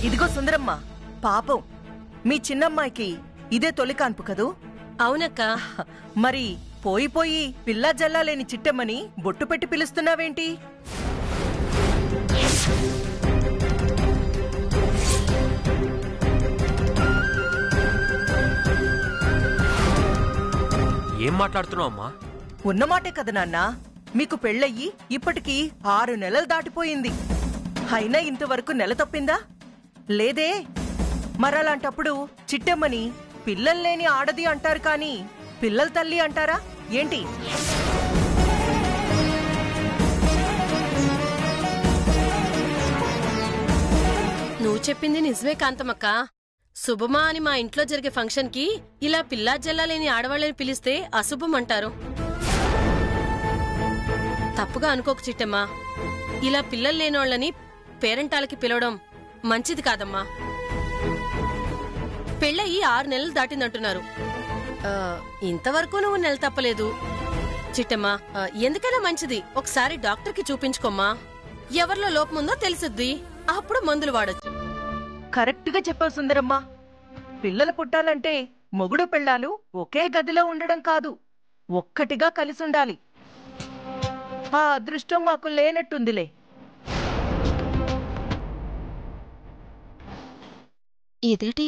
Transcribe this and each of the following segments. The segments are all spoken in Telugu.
ఇదిగో సుందరమ్మ, పాపం మీ చిన్నమ్మాయికి ఇదే తొలి కాన్పు కదూ? అవునక్క. మరి పోయి పోయి పిల్లా జల్లాలేని చిట్టమ్మని బొట్టు పెట్టి పిలుస్తున్నావేంటి? ఏం మాట్లాడుతున్నావు అమ్మా? ఉన్నమాటే కదా నాన్నా, మీకు పెళ్ళయ్యి ఇప్పటికీ 6 నెలలు దాటిపోయింది. అయినా ఇంతవరకు నెల తప్పిందా? లేదే. మరలాంటప్పుడు చిట్టమ్మని పిల్లల్లేని ఆడది అంటారు కాని పిల్లల తల్లి అంటారా ఏంటి? నువ్వు చెప్పింది నిజమే కాంతమక్క. శుభమా అని మా ఇంట్లో జరిగే ఫంక్షన్ కి ఇలా పిల్లా జల్లాలేని ఆడవాళ్ళని పిలిస్తే అశుభం అంటారు. తప్పుగా అనుకోకు చిట్టమ్మా. ఇలా పిల్లలు లేనోళ్ళని పేరెంటాలకి పిలవడం మంచిది కాదమ్మా. పెళ్ళయి 6 నెలలు దాటిందంటున్నారు. ఇంతవరకు నువ్వు నెల తప్పలేదు. చిట్టమ్మా, ఎందుకైనా మంచిది ఒకసారి డాక్టర్కి చూపించుకోమ్మా. ఎవరిలో లోపముందో తెలుసుద్ది, అప్పుడు మందులు వాడొచ్చు. కరెక్ట్ గా చెప్పావు సుందరమ్మ. పిల్లలు పుట్టాలంటే మొగుడు పెళ్ళాలు ఒకే గదిలో ఉండడం కాదు, ఒక్కటిగా కలిసుండాలి. ఆ అదృష్టం మాకు లేనట్టుందిలే. ఇదేటి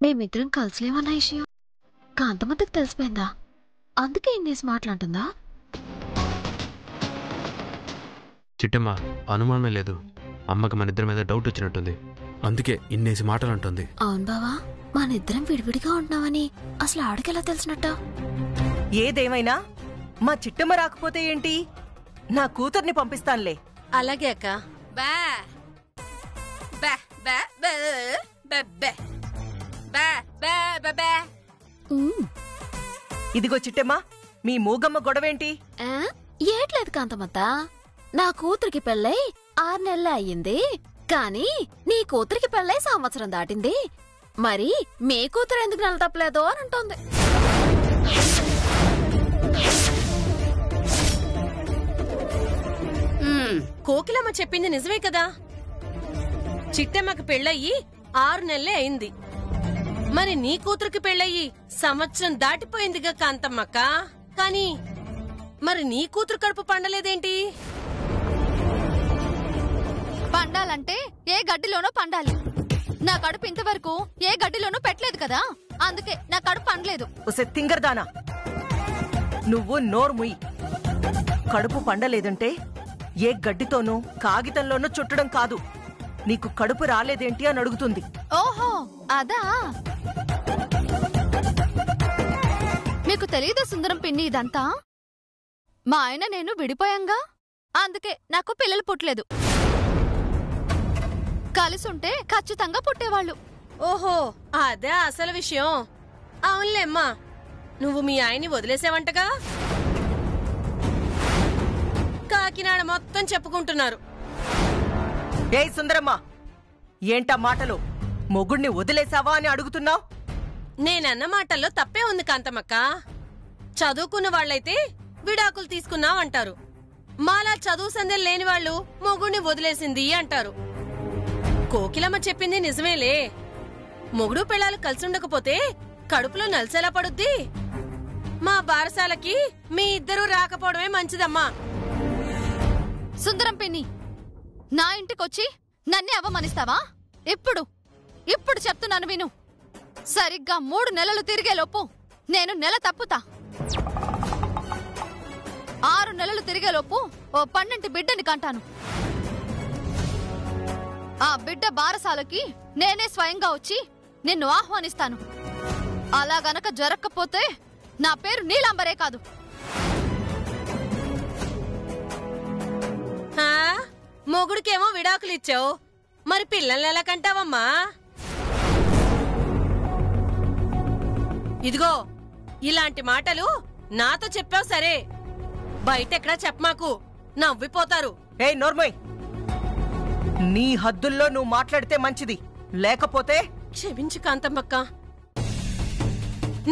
మేమిద్దరం కలిసిలేమన్న విషయం కాంతమ్మకి తెలిసిపోయిందా? అందుకే ఇన్నేసి మాట్లాడుతుందా? చిట్టమ్మ, అనుమానమే లేదు, అమ్మకి మన ఇద్దరి మీద డౌట్ వచ్చినట్టుంది, అందుకే ఇన్నేసి మాటలు అంటుంది. అవును బావా, మనిద్దరం విడివిడిగా ఉంటున్నామని అసలు ఆడికెలా తెలిసినట్ట? ఏదేమైనా మా చిట్టమ్మ రాకపోతే ఏంటి, నా కూతుర్ని పంపిస్తానులే. అలాగే అక్క. ఇదిగో చిట్టమ్మ, మీ మూగమ్మ గొడవేంటి? ఏట్లేదు కాంతమ్మత్త, నా కూతురికి పెళ్ళై 6 నెలలే అయ్యింది, కానీ నీ కూతురికి పెళ్ళై సంవత్సరం దాటింది. మరి మీ కూతురు ఎందుకు నెల తప్పలేదు అని అంటోంది. కోకిలమ్మ చెప్పింది నిజమే కదా. చిట్టమ్మకి పెళ్ళయి 6 నెలలే అయింది. మరి నీ కూతురికి పెళ్ళయి సంవత్సరం దాటిపోయిందిగా కాంతమ్మక్క. కానీ మరి నీ కూతురు కడుపు పండలేదేంటి? పండాలంటే ఏ గడ్డిలోనో పండాలి. నా కడుపు ఇంతవరకు ఏ గడ్డిలోనూ పెట్టలేదు కదా, అందుకే నా కడుపు పండలేదు. తింగర్దానా, నువ్వు నోరు ముయ్యి. కడుపు పండలేదంటే ఏ గడ్డితోనూ కాగితంలోనూ చుట్టడం కాదు, నీకు కడుపు రాలేదేంటి అని అడుగుతుంది. ఓహో అదా, మీకు తెలీదా సుందరం పిన్ని ఇదంతా? మా ఆయన నేను విడిపోయాంగా, అందుకే నాకు పిల్లలు పుట్టలేదు. కలిసుంటే ఖచ్చితంగా పుట్టేవాళ్ళు. ఓహో అదే అసలు విషయం. అవునులేమ్మా, నువ్వు మీ ఆయన్ని వదిలేసావంటగా. కాకినాడ మొత్తం చెప్పుకుంటున్నారు. ఏయ్ సుందరమ్మ, ఏంటా మాటలు? మొగుణ్ణి వదిలేసావా అని అడుగుతున్నావు? నేనన్న మాటల్లో తప్పే ఉంది కాంతమ్మక్క. చదువుకున్న వాళ్ళైతే విడాకులు తీసుకున్నావంటారు, మాలా చదువు సందేలు లేని వాళ్ళు మొగుణ్ణి వదిలేసింది అంటారు. కోకిలమ్మ చెప్పింది నిజమేలే. మొగుడు పెళ్ళాలు కలిసుండకపోతే కడుపులో నలిసేలా పడుద్ది. మా బారసాలకి మీ ఇద్దరూ రాకపోవడమే మంచిదమ్మా. సుందరం పిన్ని, నా ఇంటికొచ్చి నన్నే అవమానిస్తావా? ఇప్పుడు చెప్తున్నాను విను. సరిగ్గా 3 నెలలు తిరిగేలోపు నేను నెల తప్పుతా. 6 నెలలు తిరిగేలోపు ఓ 12 బిడ్డని కంటాను. ఆ బిడ్డ బారసాలకి నేనే స్వయంగా వచ్చి నిన్ను ఆహ్వానిస్తాను. అలా గనక జరగకపోతే నా పేరు నీలాంబరే కాదు. మొగుడికేమో విడాకులిచ్చావు, మరి పిల్లల్ని ఎలా కంటావమ్మా? ఇదిగో ఇలాంటి మాటలు నాతో చెప్పావు సరే, బయటెక్కడా చెప్పమాకు, నవ్విపోతారు. ఏయ్ నోర్మోయ్, నీ హద్దుల్లో నువ్వు మాట్లాడితే మంచిది, లేకపోతే... క్షమించు కాంతమ్మక్క,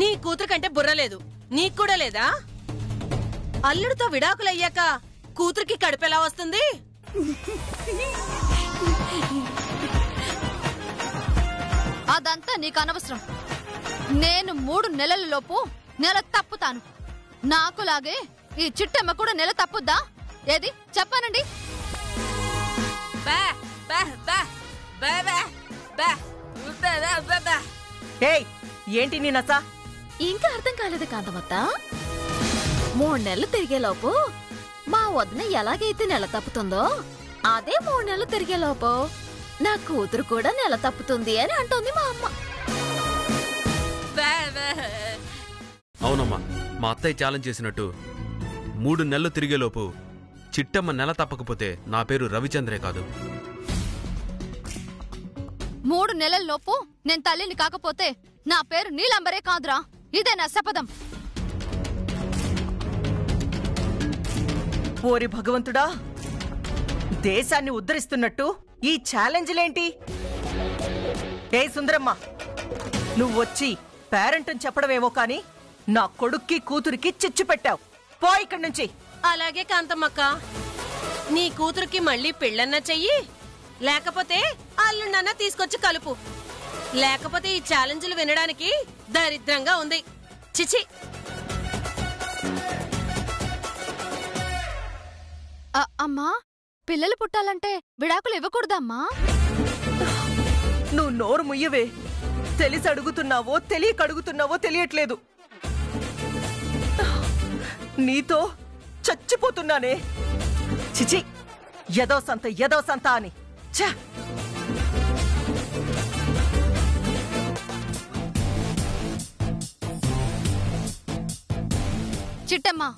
నీ కూతురు కంటే బుర్రలేదు, నీక్కూడా లేదా? అల్లుడితో విడాకులయ్యాక కూతురికి కడుపెలా వస్తుంది? అదంతా నీకు అనవసరం. నేను 3 నెలలలోపు నెల తప్పుతాను. నాకులాగే ఈ చిట్టమ్మ కూడా నెల తప్పుద్దా? ఏది చెప్పానండి. ఏయ్, ఏంటి నీ నస? ఇంకా అర్థం కాలేదు కాంతమత్త. 3 నెలలు తిరిగేలోపు మా వదిన ఎలాగైతే నెల తప్పుతుందో అదే 3 నెలలు తిరిగేలోపు నా కూతురు కూడా నెల తప్పుతుంది అని అంటోంది మా అమ్మ. అవునమ్మా, మా అత్తయ్య ఛాలెంజ్ చేసినట్టు 3 నెలలు తిరిగేలోపు చిట్టమ్మ నెల తప్పకపోతే నా పేరు రవిచంద్రే కాదు. 3 నెలల్లోపు నేను తల్లిని కాకపోతే నా పేరు నీలంబరే కాదురా. ఇదే నా శపథం. ఓరి భగవంతుడా, దేశాన్ని ఉద్ధరిస్తున్నట్టు ఈ ఛాలెంజ్లేంటి? ఏ సుందరమ్మ, నువ్వొచ్చి పేరెంట్ అని చెప్పడమేమో కాని నా కొడుక్కి కూతురికి చిచ్చు పెట్టావు. పో ఇక్కడి నుంచి. అలాగే కాంతమ్మక్క, నీ కూతురికి మళ్ళీ పెళ్ళన్నా చెయ్యి, లేకపోతే అల్లుండన్నా తీసుకొచ్చి కలుపు. లేకపోతే ఈ ఛాలెంజ్లు వినడానికి దరిద్రంగా ఉంది. చిచి. అమ్మా, పిల్లలు పుట్టాలంటే విడాకులు ఇవ్వకూడదమ్మా. నువ్వు నోరు ముయ్యవే. తెలిసి అడుగుతున్నావో తెలియక అడుగుతున్నావో తెలియట్లేదు. నీతో చచ్చిపోతున్నానే. చిచి, ఎదో సంత అని. ఛ! చిట్టమ్మా,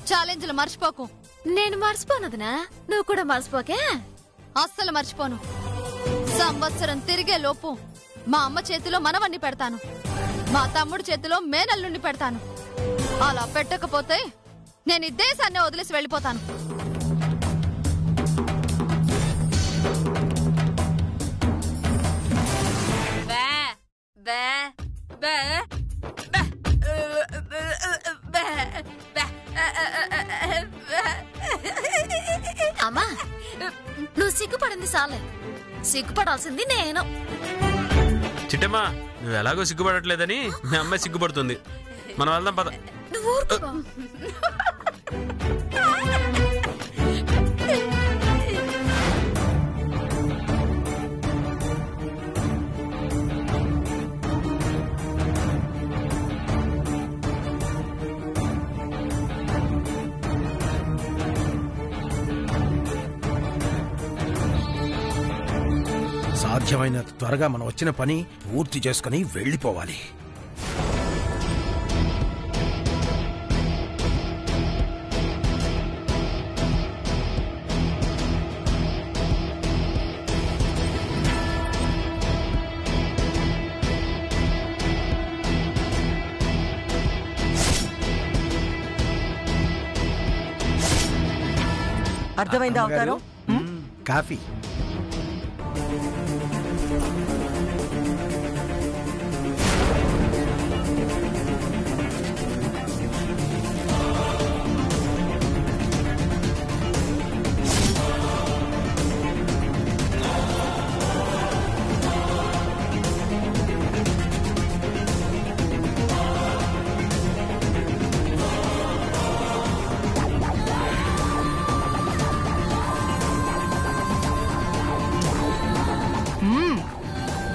ఛాలెంజ్లు మర్చిపోకు. నేను మర్చిపోనదనా, నువ్వు కూడా మర్చిపోకే. అస్సలు మర్చిపోను. సంవత్సరం తిరిగే లోపు మా అమ్మ చేతిలో మనవన్ని పెడతాను, మా తమ్ముడు చేతిలో మేనల్లుండి పెడతాను. అలా పెట్టకపోతే నేను ఈ దేశాన్ని వదిలేసి వెళ్ళిపోతాను. అమ్మా, నువ్వు సిగ్గుపడింది చాలే. సిగ్గుపడాల్సింది నేను. చిట్టమ్మా, నువ్వు ఎలాగో సిగ్గుపడట్లేదని మీ అమ్మాయి సిగ్గుపడుతుంది. మనం వెళ్దాం పద. నువ్వు ఊరుకో. సాధ్యమైనంత త్వరగా మనం వచ్చిన పని పూర్తి చేసుకుని వెళ్ళిపోవాలి. అర్థమైందా అవతారం? కాఫీ.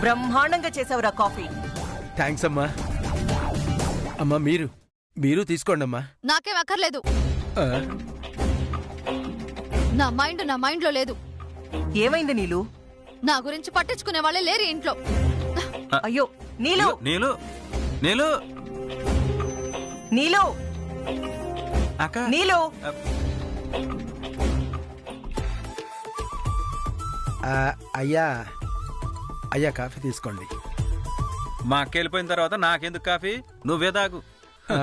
బ్రహ్మాండంగా చేసావురా కాఫీ. థ్యాంక్స్ అమ్మా. అమ్మా, మీరు తీసుకోండి అమ్మా. నాకేం అక్కర్లేదు. ఆ, నా మైండ్ లో లేదు. ఏమైంది నీలు? నా గురించి పట్టించుకునే వాళ్ళే లేరు ఇంట్లో. అయ్యో నీలు, నీలు నీలు నీలు, అక్క, నీలు. అయ్యా కాఫీ తీసుకోండి. మా అక్క వెళ్ళిపోయిన తర్వాత నాకెందుకు కాఫీ? నువ్వే తాగు. ఆ?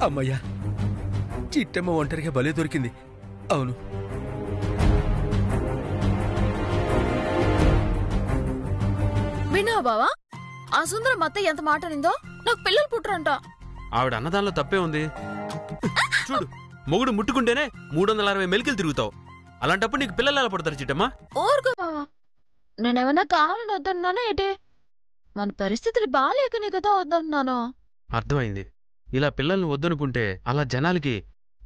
అమ్మయ్యా, చిట్టమ్మ ఒంటరిగా భలే దొరికింది. అవును, విన్నావా బావా? ఆ సుందరం అత్త ఎంత మాట నిందో. నాకు పిల్లలు పుట్టరంట. ఆవిడ అన్నదానిలో తప్పే ఉంది. చూడు, మొగుడు ముట్టుకుంటేనే 360 మెలికలు తిరుగుతావు. అలాంటప్పుడు నీకు పిల్లలు ఎలా పడతారు చిట్టమ్మా? ఊరుకో బావా, నేనేమన్నా కావాలని వద్దన్నానా ఏంటి? మన పరిస్థితులు బాగాలేకనే కదా వద్దన్నాను. అర్థమైంది. ఇలా పిల్లల్ని వద్దనుకుంటే అలా జనాలకి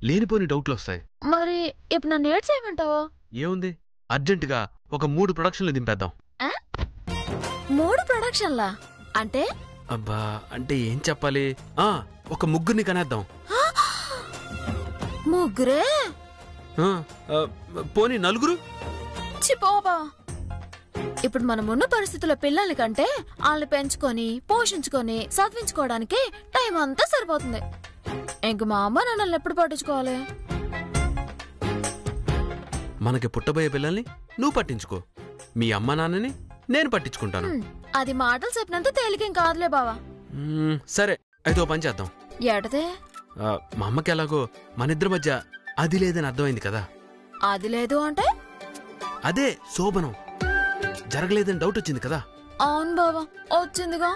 లేనిపోని డౌట్లు వస్తాయి. మరి ఇప్పుడు నన్ను ఏడ్చేయమంటావా? ఏముంది, అర్జెంటుగా ఒక 3 ప్రొడక్షన్లు దింపేద్దాం. 3 ప్రొడక్షన్లా అంటే? అబ్బా, అంటే ఏం చెప్పాలి, ఒక ముగ్గురిని కనేద్దాం. ముగ్గురే? పోనీ 4. చిపోబా, ఇప్పుడు మనమున్న పరిస్థితుల్లో పిల్లల కంటే వాళ్ళని పెంచుకొని పోషించుకొని చదివించుకోవడానికి టైం అంతా సరిపోతుంది. ఇంక మా అమ్మ నన్ను ఎప్పుడు పట్టించుకోవాలి? మనకి పుట్టబోయే పిల్లల్ని నువ్వు పట్టించుకో, మీ అమ్మ నాన్నని నేను పట్టించుకుంటాను. అది మాటలు చెప్పినంత తేలికేం కాదులే బావా. సరే, అయితే ఓ పని చేద్దాం. ఎడదే? మా అమ్మకి ఎలాగో మనిద్దరి మధ్య అది లేదని అర్థమైంది కదా. అది లేదు అంటే? అదే శోభనం జరగలేదని డౌట్ వచ్చింది కదా. అవును బావా, వచ్చిందిగా.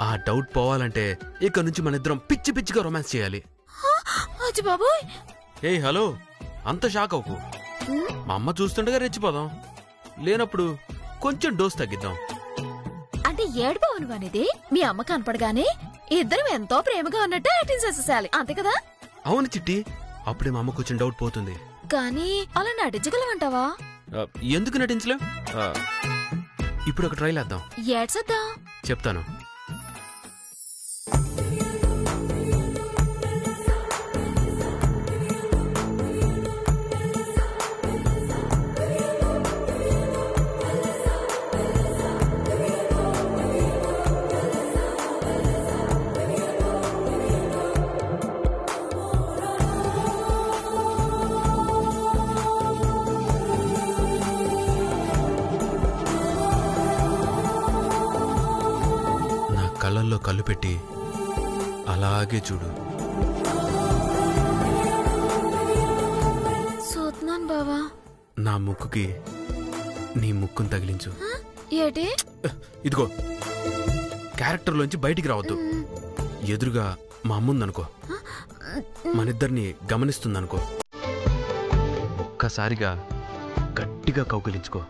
ఆ డౌట్ పోవాలంటే ఇక నుంచి మనిద్దరం పిచ్చి పిచ్చిగా రొమాన్స్ చేయాలి. అచ్చి బాబోయ్. ఏయ్ హలో, అంత షాక్ అవ్వకు. మా అమ్మ చూస్తుండగా రెచ్చిపోదాం, లేనప్పుడు కొంచెం డోస్ తగ్గిద్దాం. అంటే ఏడుపోవను అనేది మీ అమ్మ కనపడగానే ఇద్దరం ఎంతో ప్రేమగా ఉన్నట్టు యాక్టింగ్ చేసేసాలి, అంతే కదా? అవును చిట్టి, అప్పుడే మా అమ్మ కొంచెం డౌట్ పోతుంది. కానీ అలా నటించగలవంటావా? ఎందుకు నటించలేం? ఇప్పుడు ఒక ట్రైల్ వేద్దాం. ఏడ్సద్దా? చెప్తాను. కళ్ళల్లో కళ్ళు పెట్టి అలాగే చూడు. చూస్తున్నాను బావా. నా ముక్కుకి నీ ముక్కును తగిలించు. ఏటి? ఇదిగో, క్యారెక్టర్లోంచి బయటికి రావద్దు. ఎదురుగా మా అమ్ముందనుకో, మనిద్దరిని గమనిస్తుందనుకో, ఒక్కసారిగా గట్టిగా కౌగిలించుకో.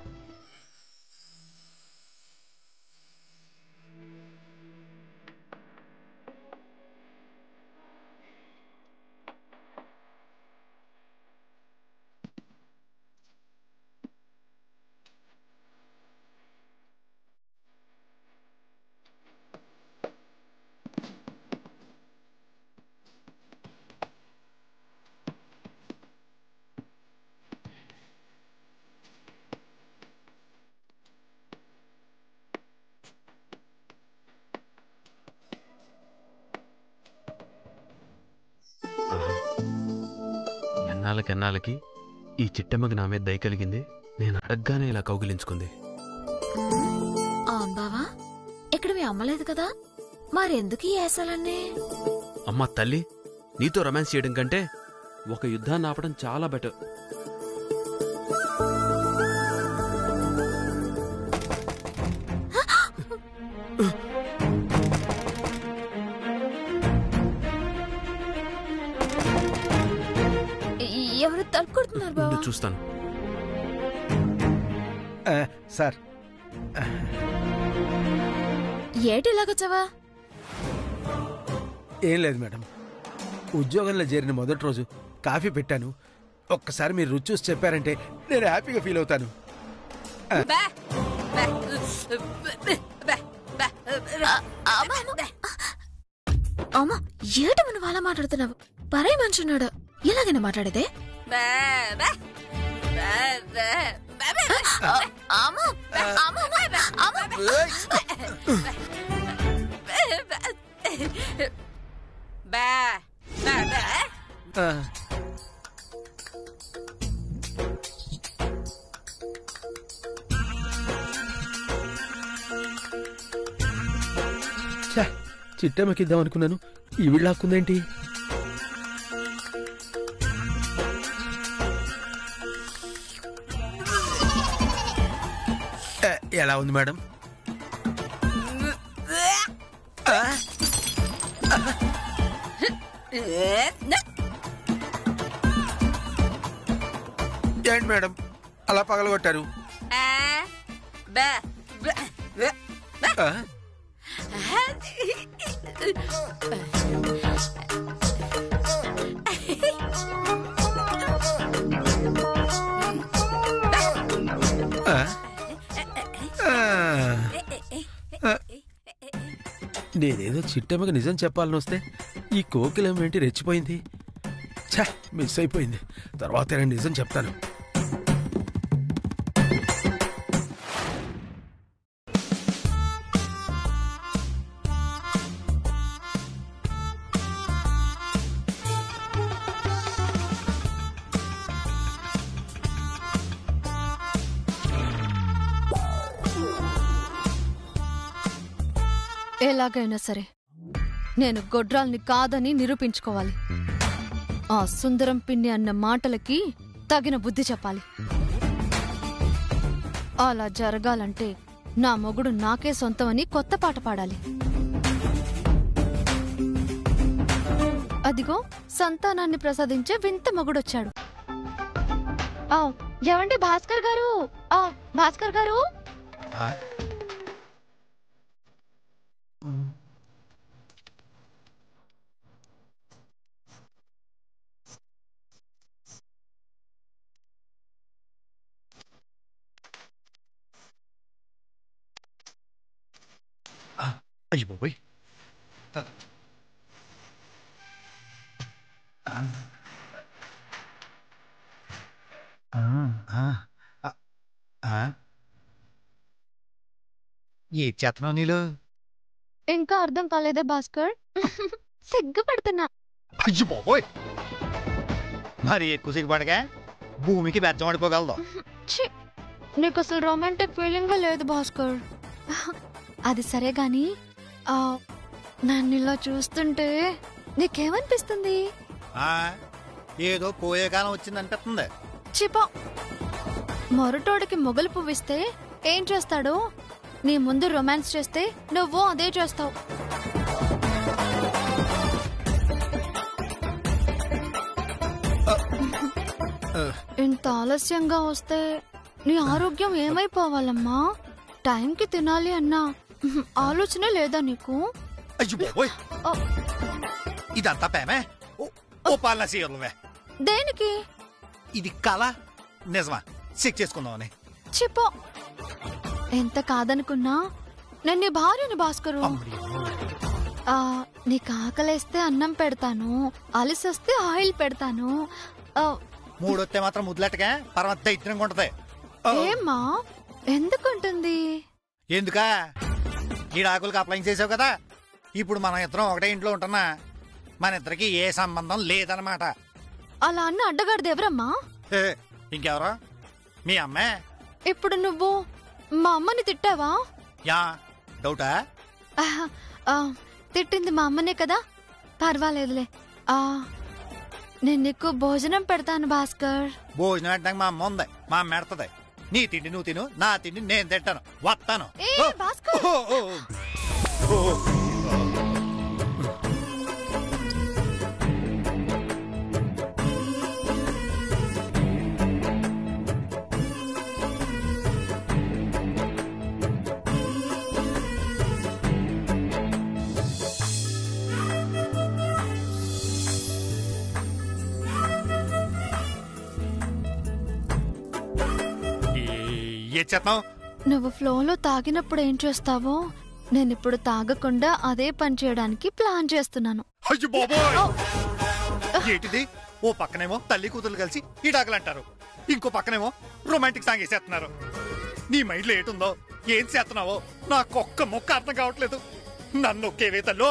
ఎన్నాళ్ళకి ఈ చిట్టమ్మకి నా మీద దయ కలిగింది. నేను అడగ్గానే ఇలా కౌగిలించుకుంది. అవును బావా, ఇక్కడ మీ అమ్మలేదు కదా, మరెందుకు ఈ ఏసాలన్నీ? అమ్మా తల్లి, నీతో రొమాన్స్ చేయడం కంటే ఒక యుద్ధాన్ని ఆపడం చాలా బెటర్. ఎవరు తలుపు కొడుతున్నారు బావా? చూస్తాను. సార్, ఏటి ఇలాగొచ్చావా? ఏం లేదు మేడం, ఉద్యోగంలో చేరిన మొదటి రోజు కాఫీ పెట్టాను. ఒక్కసారి మీరు రుచి చూసి చెప్పారంటే నేను హ్యాపీగా ఫీల్ అవుతాను. అమ్మా, ఏటి మనం అలా మాట్లాడుతున్నావు? పరే మనిషి ఉన్నాడు, ఎలాగైనా మాట్లాడేదే? చిట్టమ్మకిద్దాం అనుకున్నాను, ఈవిడ లాక్కుందేంటి? ఎలా ఉంది మేడం? ఏంటి మేడం అలా పగలగొట్టారు? ఆ? ఆ? నేనేదో చిట్టమ్మకి నిజం చెప్పాలని వస్తే ఈ కోకిలం ఏంటి రెచ్చిపోయింది. ఛా, మిస్ అయిపోయింది. తర్వాత నేను నిజం చెప్తాను. ఎలాగైనా సరే నేను గొడ్రాల్ని కాదని నిరూపించుకోవాలి. ఆ సుందరం పిన్ని అన్న మాటలకి తగిన బుద్ధి చెప్పాలి. అలా జరగాలంటే నా మొగుడు నాకే సొంతమని కొత్త పాట పాడాలి. అదిగో సంతానాన్ని ప్రసాదించే వింత మొగుడొచ్చాడు. ఏమండి భాస్కర్ గారు, భాస్కర్ గారు. అయ్యి బాబోయ్, ఏ చేతనం నీళ్ళు? ఇంకా అర్థం కాలేదే భాస్కర్? సిగ్గుపడుతున్నా. అయ్యి బాబోయ్, మరి ఎక్కువ సిగ్గుపడగా భూమికి బెచ్చం పడిపోగలదు. నీకు అసలు రొమాంటిక్ ఫీలింగ్ లేదు భాస్కర్. అది సరే గాని నన్ను ఇలా చూస్తుంటే నీకేమనిపిస్తుంది? ఏదో పోయే కాలం వచ్చిందనిపిస్తుంది. చిపా, మొరటోడికి మొగలు పువ్విస్తే ఏం చేస్తాడు? నీ ముందు రొమాన్స్ చేస్తే నువ్వు అదే చేస్తావు. ఇంత ఆలస్యంగా వస్తే నీ ఆరోగ్యం ఏమైపోవాలమ్మా? టైంకి తినాలి అన్నా ఆలోచనే లేదా నీకు? ఇదంతా పేమే ఓ పాలన సీయర్లువే. దేనికి? ఇది కళ నిజమా? చెక్ చేసుకుందామని. చిపో, ఎంత కాదనుకున్నా నేను నీ భార్యని భాస్కరు. నీకు ఆకలేస్తే అన్నం పెడతాను, అలిసొస్తే ఆయిల్ పెడతాను. మూడొత్తే మాత్రం ముద్దులెట్టగా పరమ దైత్యంగా ఉంటది. ఏమ్మా ఎందుకుంటుంది? ఎందుకా? ఈ డాకులకు అప్లై చేసావు కదా, ఇప్పుడు మనం ఇద్దరం ఒకటే ఇంట్లో ఉంటున్నా, మన ఇద్దరికి ఏ సంబంధం లేదన్నమాట. అలా అన్న అడ్డగాడిది ఎవరమ్మా? ఇంకెవరో? మీ అమ్మే. ఇప్పుడు నువ్వు మా అమ్మని తిట్టావా? యా, డౌటా? తిట్టింది మా అమ్మనే కదా, పర్వాలేదులే. నేను నీకు భోజనం పెడతాను భాస్కర్. భోజనం పెట్టడానికి మా అమ్మ ఉంది, మా అమ్మ పెడతది. నీ తిండి నువ్వు తిను, నా తిండి నేను తింటాను. వస్తాను. నువ్వు ఫ్లోలో తాగినప్పుడు ఏం చేస్తావో నేనిప్పుడు తాగకుండా అదే పని చేయడానికి ప్లాన్ చేస్తున్నాను. ఏంటిది? ఓ పక్కనేమో తల్లి కూతురు కలిసి ఇడాకలంటారు, ఇంకో పక్కనేమో రొమాంటిక్ సాంగ్ వేసేస్తున్నారు. నీ మైండ్ లో ఏటుందో, ఏం చేస్తున్నావో నాకొక్క మొక్క అర్థం కావట్లేదు. నన్ను ఒకేవే తల్లో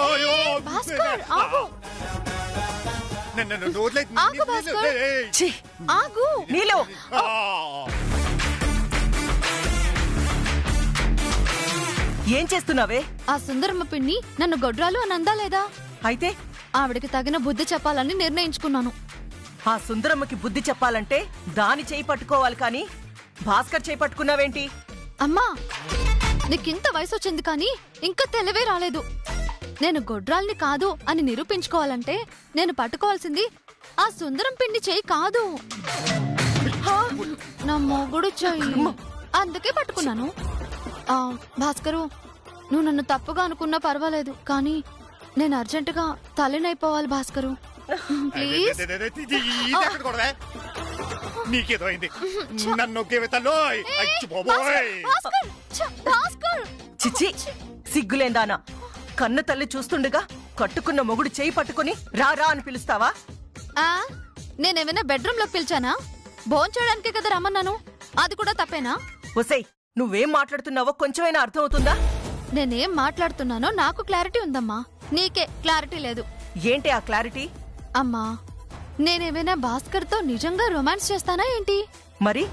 ఏం చేస్తున్నావే? ఆ సుందరమ్మ పిన్ని నన్ను గొడ్రాలు అని అందా లేదా? అయితే ఆవిడకి తగిన బుద్ధి చెప్పాలని నిర్ణయించుకున్నాను. ఆ సుందరమ్మకి బుద్ధి చెప్పాలంటే దాని చేయి పట్టుకోవాలి, కానీ భాస్కర్ చేయి పట్టుకున్నావేంటి? అమ్మా, నీకింత వయసు వచ్చింది కానీ ఇంకా తెలివే రాలేదు. నేను గొడ్రాల్ని కాదు అని నిరూపించుకోవాలంటే నేను పట్టుకోవాల్సింది ఆ సుందరం పిండి చెయ్యి కాదు, నా మొగుడు చెయ్యి. అందుకే పట్టుకున్నాను. భాస్కరు, నువ్వు నన్ను తప్పుగా అనుకున్నా పర్వాలేదు, కానీ నేను అర్జెంటుగా తల్లినైపోవాలి భాస్కరు. ప్లీజ్. నీకేదో అయింది. నన్ను చిచ్చి, సిగ్గులేందానా? కన్ను తల్లి చూస్తుండగా కట్టుకున్న మొగుడు చేయి పట్టుకుని రారా అని పిలుస్తావా? నేనేమైనా బెడ్రూమ్ లోకి పిలిచానా? భోంచేయడానికే కదా రమ్మన్నాను. అది కూడా తప్పేనా? ఒసేయ్, నువ్వేం మాట్లాడుతున్నావో కొంచెమైనా అర్థం అవుతుందా? నేనేం మాట్లాడుతున్నానో నాకు క్లారిటీ ఉందమ్మా, నీకే క్లారిటీ లేదు. ఏంటి ఆ క్లారిటీ? అమ్మా, నేనేమైనా భాస్కర్ తో నిజంగా రొమాన్స్ చేస్తానా ఏంటి? మరి